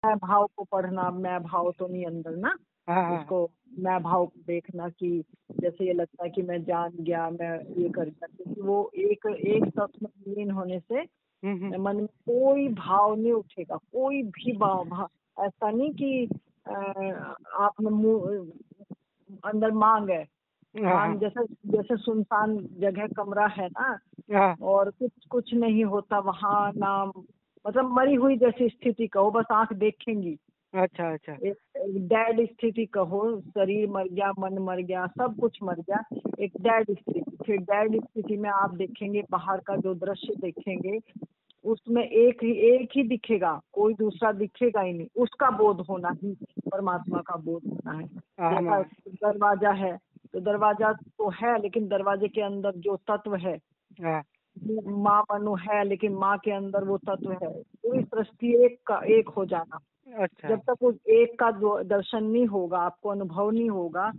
मैं भाव को पढ़ना, मैं भाव तो नहीं अंदर ना, हाँ हाँ उसको मैं भाव को देखना कि जैसे ये लगता है कि मैं जान गया, मैं ये कर गया, क्योंकि वो एक एक तत्व में विलीन होने से मन में कोई भाव नहीं उठेगा, कोई भी भाव ऐसा नहीं कि आप में मुंह अंदर मांग है, हाँ मांग जैसे जैसे सुनसान जगह कमरा है ना, हाँ और कुछ नहीं होता वहाँ ना, मतलब मरी हुई जैसी स्थिति कहो, बस आंख देखेंगी, अच्छा अच्छा एक डेड स्थिति कहो, शरीर मर गया, मन मर गया, सब कुछ मर गया, एक डेड स्थिति। फिर डेड स्थिति में आप देखेंगे बाहर का जो दृश्य देखेंगे, उसमें एक ही दिखेगा, कोई दूसरा दिखेगा ही नहीं, उसका बोध होना ही परमात्मा का बोध होना है। हाँ जैसा दरवाजा है तो दरवाजा तो है, लेकिन दरवाजे के अंदर जो तत्व है, हाँ माँ मनु है, लेकिन माँ के अंदर वो तत्व है। पूरी सृष्टि एक का एक हो जाना, अच्छा जब तक उस एक का दर्शन नहीं होगा, आपको अनुभव नहीं होगा,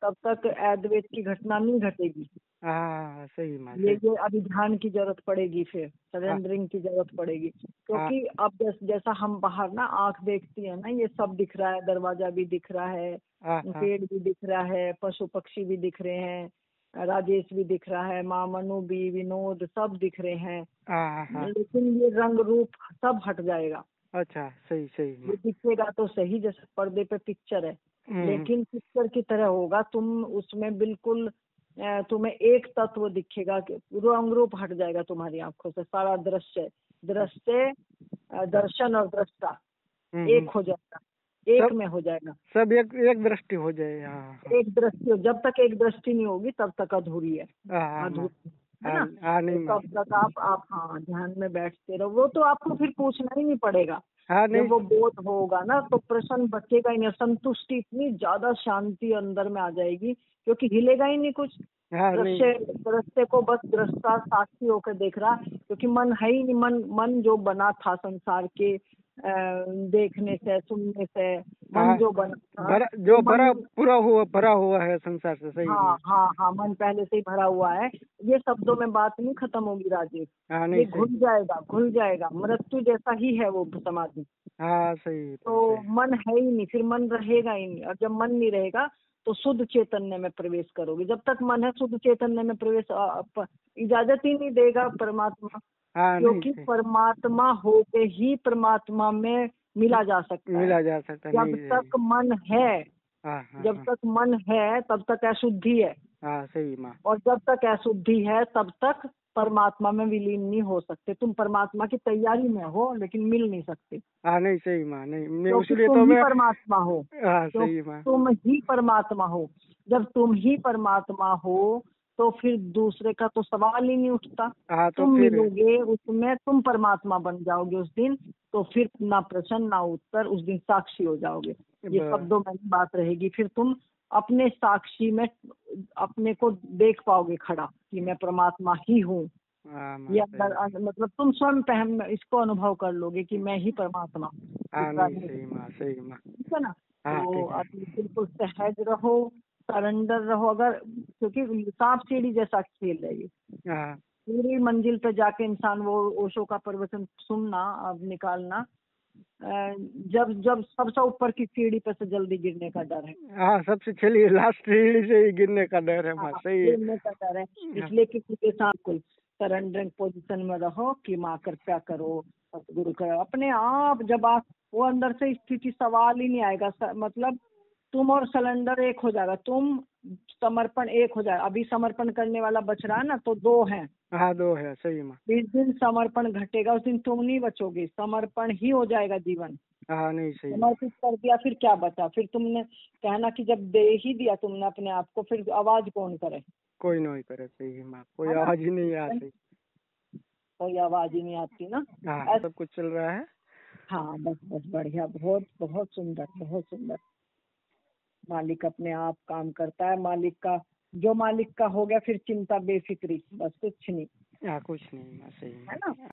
तब तक अद्वैत की घटना नहीं घटेगी। हाँ सही माँ ये सही अभी ध्यान की जरूरत पड़ेगी, फिर हाँ सरेंडरिंग की जरूरत पड़ेगी, हाँ क्योंकि अब जैसा हम बाहर ना आंख देखती है ना, ये सब दिख रहा है, दरवाजा भी दिख रहा है, हाँ हाँ पेड़ भी दिख रहा है, पशु पक्षी भी दिख रहे हैं, राजेश भी दिख रहा है, माँ मनु भी, विनोद सब दिख रहे हैं, हाँ हाँ लेकिन ये रंग रूप सब हट जाएगा। अच्छा सही सही ये माँ दिखेगा तो सही, जैसे पर्दे पे पिक्चर है, हम्म, लेकिन पिक्चर की तरह होगा, तुम उसमें बिल्कुल तुम्हें एक तत्व दिखेगा, कि रंग रूप हट जाएगा तुम्हारी आंखों से, सारा दृश्य दृश्य दर्शन और दृष्टा एक हम्म। हो जाएगा, एक सब में हो जाएगा। सब एक एक दृष्टि हो जाए हाँ हाँ एक दृष्टि, जब तक एक दृष्टि नहीं होगी तब तक अधूरी है, हाँ माँ अधूरी है हाँ ना। हाँ तो नहीं माँ तब तक आप हाँ ध्यान में बैठते रहो, वो तो आपको फिर पूछना ही नहीं पड़ेगा। हाँ जब नहीं वो बोध होगा ना तो प्रश्न बचेगा ही नहीं, संतुष्टि, इतनी ज्यादा शांति अंदर में आ जाएगी, क्योंकि हिलेगा ही नहीं कुछ। हाँ नहीं दृश्य दृश्य को बस दृष्टा साक्षी होकर देख रहा, क्योंकि मन है ही नहीं, मन जो बना था संसार के देखने से सुनने से, मन हाँ जो बना था, भरा वो जो मन, भरा हुआ है संसार से सही हाँ माँ हाँ हाँ, मन पहले से ही भरा हुआ है। ये शब्दों में बात नहीं खत्म होगी राजेश, हाँ ये नहीं सही घुल जाएगा, मृत्यु जैसा ही है वो समाधि। हाँ सही तो सही मन है ही नहीं, फिर मन रहेगा ही नहीं, और जब मन नहीं रहेगा तो शुद्ध चैतन्य में प्रवेश करोगे। जब तक मन है शुद्ध चैतन्य में प्रवेश इजाजत ही नहीं देगा परमात्मा, हाँ नहीं क्योंकि सही परमात्मा होके ही परमात्मा में मिला जा सकता है। मिला जा सकता नहीं जब सही तक मन है, हाँ हाँ जब हाँ तक मन है तब तक अशुद्धि है, हाँ सही माँ और जब तक अशुद्धि है तब तक परमात्मा में विलीन नहीं हो सकते। तुम परमात्मा की तैयारी में हो, लेकिन मिल नहीं सकते, हाँ नहीं सही माँ नहीं मैं क्योंकि उसीलिए तो तुम ही मैं परमात्मा हो। हाँ तो सही माँ तुम ही परमात्मा हो, जब तुम ही परमात्मा हो तो फिर दूसरे का तो सवाल ही नहीं उठता। हाँ तो तुम फिर मिलोगे उसमें, तुम परमात्मा बन जाओगे उस दिन, तो फिर ना प्रश्न ना उत्तर, उस दिन साक्षी हो जाओगे। ये शब्दों में नहीं बात रहेगी, फिर तुम अपने साक्षी में अपने को देख पाओगे खड़ा, कि मैं परमात्मा ही हूँ। हाँ माँ ये सही मतलब तुम स्वयं पहन इसको अनुभव कर लोगे कि मैं ही परमात्मा हूँ, हाँ दूसरा नहीं नहीं। सही माँ ठीक है ना। हाँ तो ठीक है आप बिल्कुल सहज रहो, सरेंडर रहो, अगर, क्योंकि सांप सीढ़ी जैसा खेल है ये। हाँ पूरी मंजिल पे जाके इंसान वो ओशो का प्रवचन सुनना, अब निकालना, जब जब सबसे ऊपर की सीढ़ी पे से जल्दी गिरने का डर है। हाँ सबसे चलिए लास्ट सीढ़ी से ही गिरने का डर है हाँ, माँ सही है गिरने का डर है, हाँ इसलिए किसी के साथ कोई सरेंडरिंग पोजीशन में रहो कि माँ कृपया करो, सतगुरु करो, अपने आप। जब आप वो अंदर से स्थिति सवाल ही नहीं आएगा, मतलब तुम और सरेंडर एक हो जाएगा, तुम समर्पण एक हो जाएगा। अभी समर्पण करने वाला बच रहा है ना, तो दो हैं। हाँ दो है सही माँ जिस दिन समर्पण घटेगा उस दिन तुम नहीं बचोगे, समर्पण ही हो जाएगा जीवन। हाँ नहीं सही माँ समर्पित कर दिया, फिर क्या बचा? फिर तुमने कहना कि जब दे ही दिया तुमने अपने आप को, फिर आवाज कौन करे? कोई नहीं करे सही है माँ कोई है ना, आवाज ही नहीं आ सही कोई आवाज ही नहीं आती ना। हाँ ऐसा, सब कुछ चल रहा है हाँ बस बस बढ़िया, बहुत बहुत सुंदर, बहुत सुंदर। मालिक अपने आप काम करता है, मालिक का जो मालिक का हो गया, फिर चिंता बेफिक्री, बस कुछ नहीं। हाँ कुछ नहीं माँ सही है माँ ना।